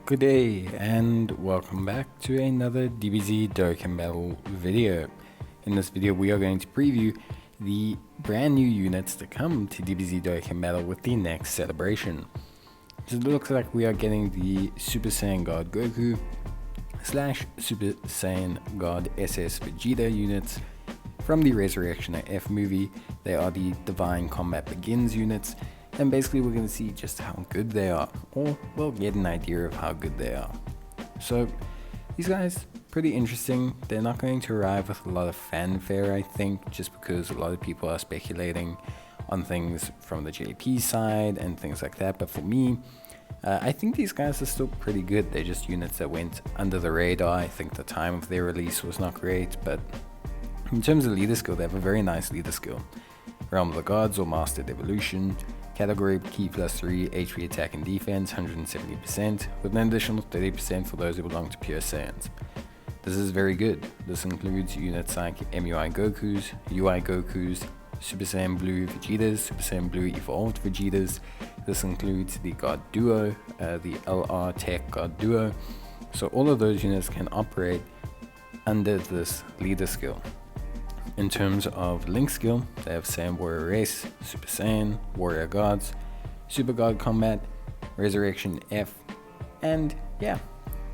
Good day and welcome back to another Dbz Dokkan battle video. In this video we are going to preview the brand new units to come to Dbz Dokkan battle with the next celebration. So it looks like we are getting the Super Saiyan God Goku / Super Saiyan God SS Vegeta units from the Resurrection F movie. They are the Divine Combat Begins units. And basically we're going to see just how good they are, or we'll get an idea of how good they are. So these guys, pretty interesting. They're not going to arrive with a lot of fanfare, I think, just because a lot of people are speculating on things from the JP side and things like that. But for me, I think these guys are still pretty good. They're just units that went under the radar. I think the time of their release was not great, but in terms of leader skill, they have a very nice leader skill. Realm of the Gods or Mastered Evolution. Category Key +3, HP attack and defense, 170%, with an additional 30% for those who belong to pure Saiyans. This is very good. This includes units like MUI Gokus, UI Gokus, Super Saiyan Blue Vegetas, Super Saiyan Blue Evolved Vegetas. This includes the God Duo, the LR Tech God Duo. So all of those units can operate under this leader skill. In terms of link skill, they have Saiyan Warrior Race, Super Saiyan, Warrior Gods, Super God Combat, Resurrection F, and yeah,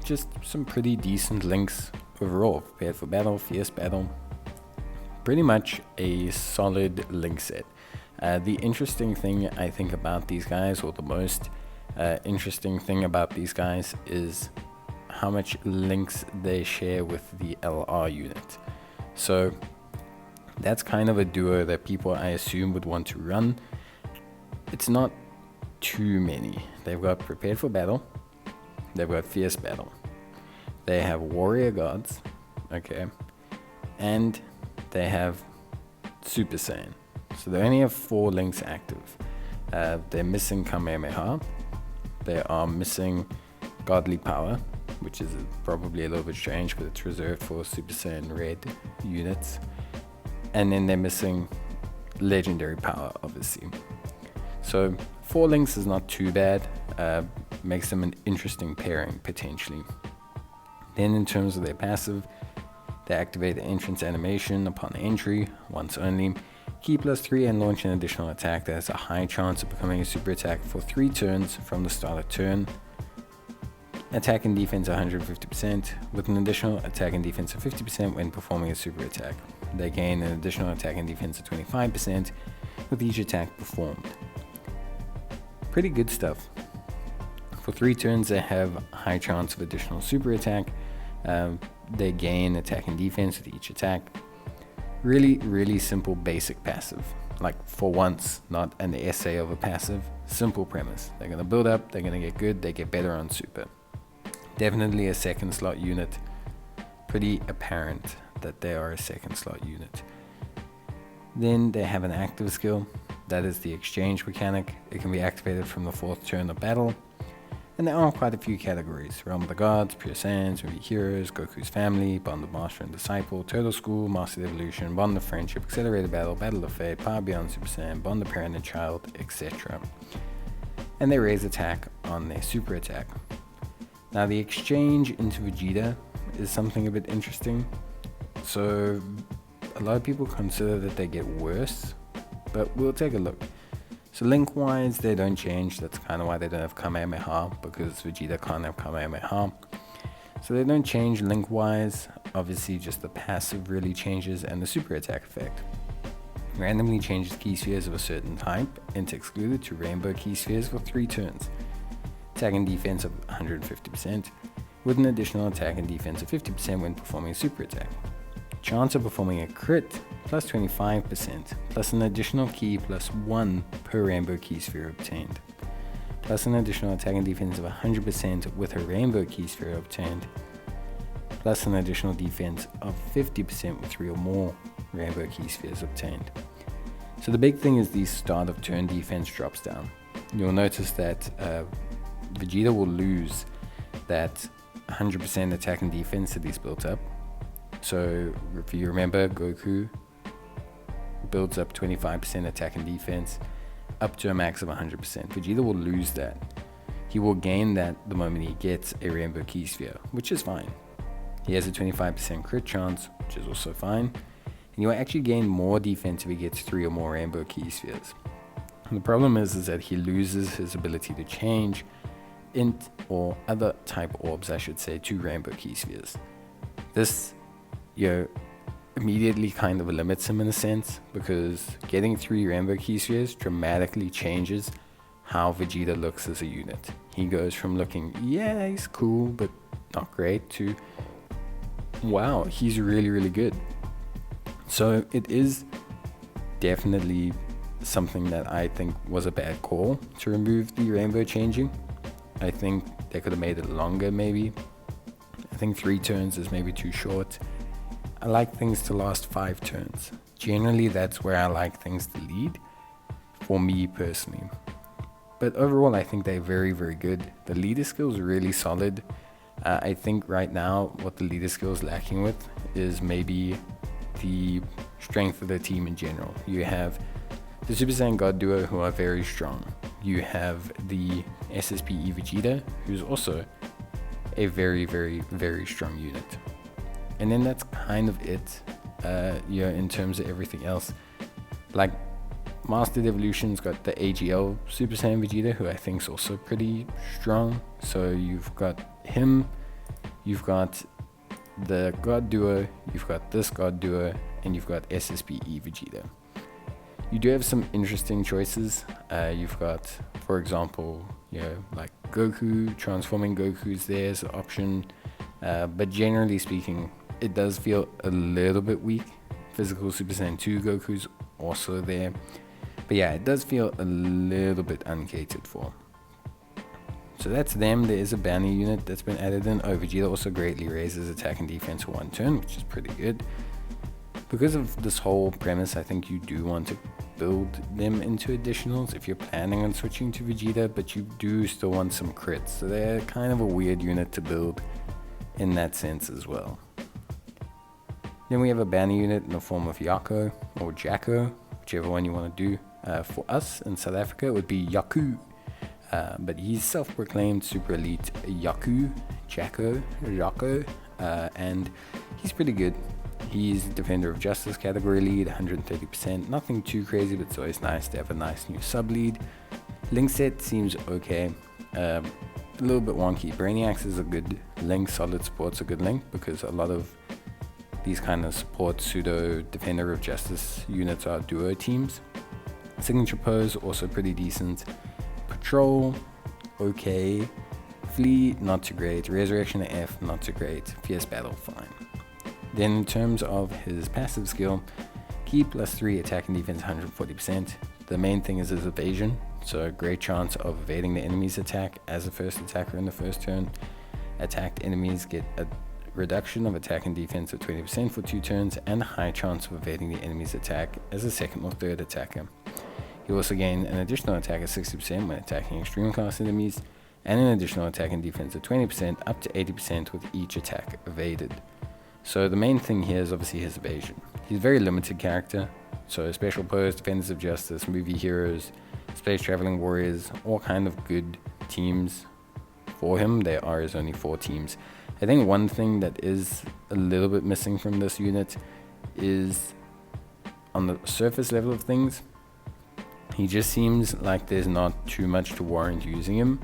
just some pretty decent links overall. Prepared for Battle, Fierce Battle, pretty much a solid link set. The interesting thing I think about these guys, or the most interesting thing about these guys, is how much links they share with the LR unit. So that's kind of a duo that people, I assume, would want to run. It's not too many. They've got Prepared for Battle, they've got Fierce Battle, they have Warrior Gods, okay, and they have Super Saiyan. So they only have 4 links active. They're missing Kamehameha, they are missing Godly Power, which is probably a little bit strange, but it's reserved for Super Saiyan Red units. And then they're missing Legendary Power, obviously. So 4 links is not too bad. Makes them an interesting pairing, potentially. Then in terms of their passive, they activate the entrance animation upon entry, once only. Key +3 and launch an additional attack that has a high chance of becoming a super attack for 3 turns from the start of turn. Attack and defense 150%, with an additional attack and defense of 50% when performing a super attack. They gain an additional attack and defense of 25% with each attack performed. Pretty good stuff. For 3 turns they have a high chance of additional super attack. They gain attack and defense with each attack. Really simple basic passive. Like, for once, not an essay of a passive. Simple premise. They're going to build up, they're going to get good, they get better on super. Definitely a second slot unit. Pretty apparent that they are a second slot unit. Then they have an active skill, that is the exchange mechanic. It can be activated from the 4th turn of battle, and there are quite a few categories: Realm of the Gods, Pure Saiyans, Movie Heroes, Goku's Family, Bond of Master and Disciple, Turtle School, Mastered Evolution, Bond of Friendship, Accelerated Battle, Battle of Fate, Power Beyond Super Saiyan, Bond of Parent and Child, etc. And they raise attack on their super attack. Now the exchange into Vegeta is something a bit interesting. So a lot of people consider that they get worse, but we'll take a look. So link wise, they don't change. That's kind of why they don't have Kamehameha, because Vegeta can't have Kamehameha. So they don't change link wise. Obviously just the passive really changes, and the super attack effect randomly changes key spheres of a certain type, int excluded, to rainbow key spheres for 3 turns. Attack and defense of 150%, with an additional attack and defense of 50% when performing a super attack. Chance of performing a crit plus 25%, plus an additional key +1 per rainbow key sphere obtained, plus an additional attack and defense of 100% with a rainbow key sphere obtained, plus an additional defense of 50% with 3 or more rainbow key spheres obtained. So the big thing is the start of turn defense drops down. You'll notice that Vegeta will lose that 100% attack and defense that he's built up. So if you remember, Goku builds up 25% attack and defense up to a max of 100%. Vegeta will lose that. he will gain that the moment he gets a Rainbow Key Sphere, which is fine. He has a 25% crit chance, which is also fine. And he will actually gain more defense if he gets 3 or more Rainbow Key Spheres. And the problem is that he loses his ability to change int or other type orbs, I should say, to Rainbow Key Spheres. This, immediately kind of limits him in a sense, because getting 3 Rainbow Key Spheres dramatically changes how Vegeta looks as a unit. He goes from looking, yeah, he's cool, but not great, to, wow, he's really, really good. So it is definitely something that I think was a bad call to remove the rainbow changing. I think they could have made it longer maybe. I think 3 turns is maybe too short. I like things to last 5 turns. Generally, that's where I like things to lead, for me personally. But overall, I think they're very, very good. The leader skill is really solid. I think right now, what the leader skill is lacking with is maybe the strength of the team in general. You have the Super Saiyan God duo, who are very strong. You have the SSPE Vegeta, who's also a very, very, very strong unit. And then that's kind of it, in terms of everything else. Like, Mastered Evolution's got the AGL Super Saiyan Vegeta, who I think is also pretty strong. So you've got him, you've got the God duo, you've got this God duo, and you've got SSPE Vegeta. You do have some interesting choices. You've got, for example, like Goku, transforming Goku's there as an option. But generally speaking, it does feel a little bit weak. Physical Super Saiyan 2 Goku's also there. But yeah, it does feel a little bit uncatered for. So that's them. There is a banner unit that's been added in. Vegeta also greatly raises attack and defense for 1 turn, which is pretty good. Because of this whole premise, I think you do want to build them into additionals if you're planning on switching to Vegeta, but you do still want some crits. So they're kind of a weird unit to build in that sense as well. Then we have a banner unit in the form of Jaco or Jaco, whichever one you want to do. For us in South Africa, it would be Yaku. But he's self-proclaimed super elite Jaco, and he's pretty good. He's Defender of Justice category lead, 130%. Nothing too crazy, but it's always nice to have a nice new sub-lead. Link set seems okay. A little bit wonky. Brainiacs is a good link. Solid Support's a good link, because a lot of these kind of support pseudo Defender of Justice units are duo teams. Signature Pose, also pretty decent. Patrol, okay. Flee, not too great. Resurrection F, not too great. Fierce Battle, fine. Then in terms of his passive skill, Ki +3 attack and defense 140%. The main thing is his evasion, so a great chance of evading the enemy's attack as a first attacker in the first turn. Attacked enemies get a reduction of attack and defense of 20% for 2 turns, and a high chance of evading the enemy's attack as a second or third attacker. He also gain an additional attack of 60% when attacking extreme class enemies, and an additional attack and defense of 20% up to 80% with each attack evaded. So the main thing here is obviously his evasion. He's a very limited character, so Special Pose, Defenders of Justice, Movie Heroes, Space Traveling Warriors, all kind of good teams for him. There are only 4 teams. I think one thing that is a little bit missing from this unit is on the surface level of things. He just seems like there's not too much to warrant using him,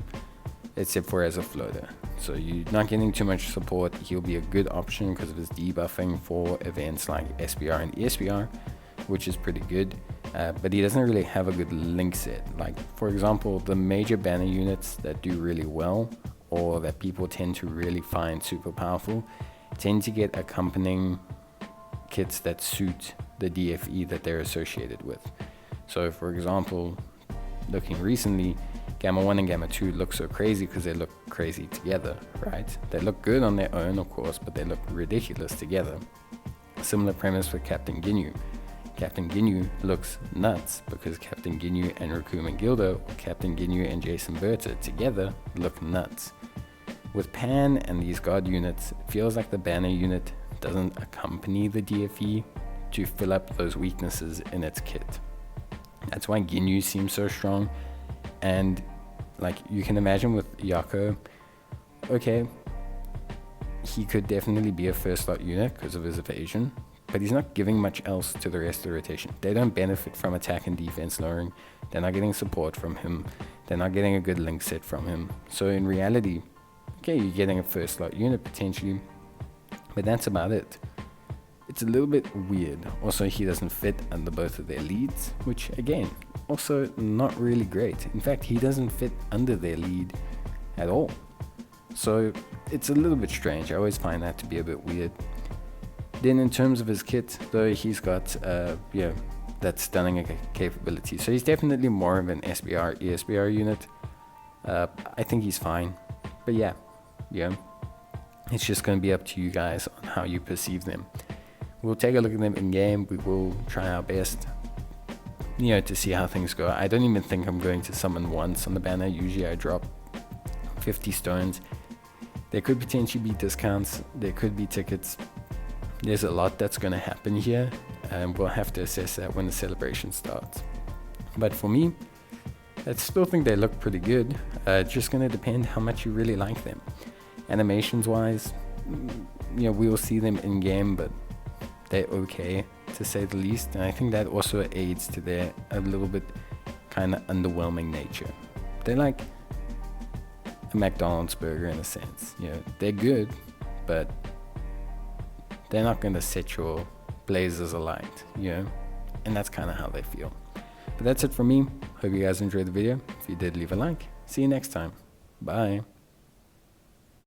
except for as a floater. So you're not getting too much support. He'll be a good option because of his debuffing for events like SBR and ESBR, which is pretty good. But he doesn't really have a good link set. Like, for example, the major banner units that do really well, or that people tend to really find super powerful, tend to get accompanying kits that suit the DFE that they're associated with. So for example, looking recently, Gamma 1 and Gamma 2 look so crazy because they look crazy together, right? They look good on their own, of course, but they look ridiculous together. Similar premise for Captain Ginyu. Captain Ginyu looks nuts because Captain Ginyu and Raccoon and Gildo, or Captain Ginyu and Jason Berta together look nuts. With Pan and these God units, it feels like the banner unit doesn't accompany the DFE to fill up those weaknesses in its kit. That's why Ginyu seems so strong, and Like, you can imagine with Jaco, okay, he could definitely be a first slot unit because of his evasion, but he's not giving much else to the rest of the rotation. They don't benefit from attack and defense lowering. They're not getting support from him. They're not getting a good link set from him. So in reality, okay, you're getting a first slot unit potentially, but that's about it. It's a little bit weird. Also, he doesn't fit under both of their leads, which again, also not really great. In fact, he doesn't fit under their lead at all. So it's a little bit strange. I always find that to be a bit weird. Then in terms of his kit, though, he's got that stunning capability. So he's definitely more of an SBR, ESBR unit. I think he's fine. But yeah, it's just going to be up to you guys on how you perceive them. We'll take a look at them in game. We will try our best, to see how things go. I don't even think I'm going to summon once on the banner. Usually I drop 50 stones. There could potentially be discounts. There could be tickets. There's a lot that's going to happen here, and we'll have to assess that when the celebration starts. But for me, I still think they look pretty good. It's just going to depend how much you really like them. Animations wise, we will see them in game, but they're okay, to say the least. And I think that also aids to their a little bit kind of underwhelming nature. They're like a McDonald's burger in a sense. They're good, but they're not going to set your blazers alight, and that's kind of how they feel. But that's it from me. Hope you guys enjoyed the video. If you did, leave a like. See you next time. Bye.